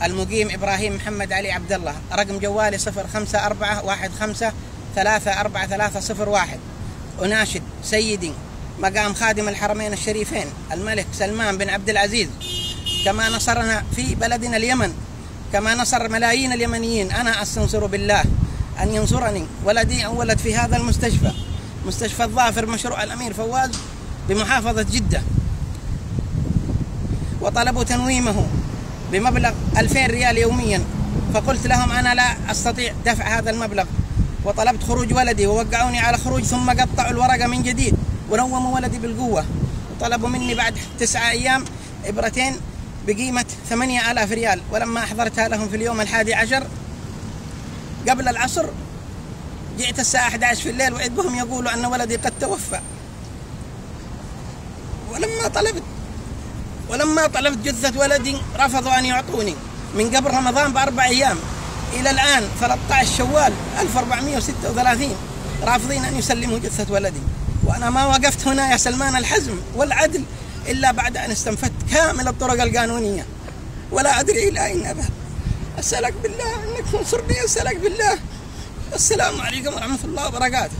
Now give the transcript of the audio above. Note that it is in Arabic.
المقيم إبراهيم محمد علي عبد الله، رقم جوالي 0541534301. أناشد سيدي مقام خادم الحرمين الشريفين الملك سلمان بن عبد العزيز، كما نصرنا في بلدنا اليمن، كما نصر ملايين اليمنيين، أنا أستنصر بالله أن ينصرني. ولدي أولد في هذا المستشفى، مستشفى الظافر، مشروع الأمير فواز بمحافظة جدة، وطلبوا تنويمه بمبلغ 2000 ريال يوميا، فقلت لهم أنا لا أستطيع دفع هذا المبلغ، وطلبت خروج ولدي ووقعوني على خروج، ثم قطعوا الورقة من جديد ونوموا ولدي بالقوة، وطلبوا مني بعد 9 أيام إبرتين بقيمة 8000 ريال، ولما أحضرتها لهم في اليوم 11 قبل العصر جئت الساعة 11 في الليل وإذ بهم يقولوا أن ولدي قد توفى. ولما طلبت جثة ولدي رفضوا أن يعطوني من قبل رمضان ب4 أيام إلى الآن 13 شوال 1436 رافضين أن يسلموا جثة ولدي. وأنا ما وقفت هنا يا سلمان الحزم والعدل إلا بعد أن استنفدت كامل الطرق القانونية، ولا أدري إلى أين أذهب. أسألك بالله أنك تنصرني، أسألك بالله. السلام عليكم ورحمة الله وبركاته.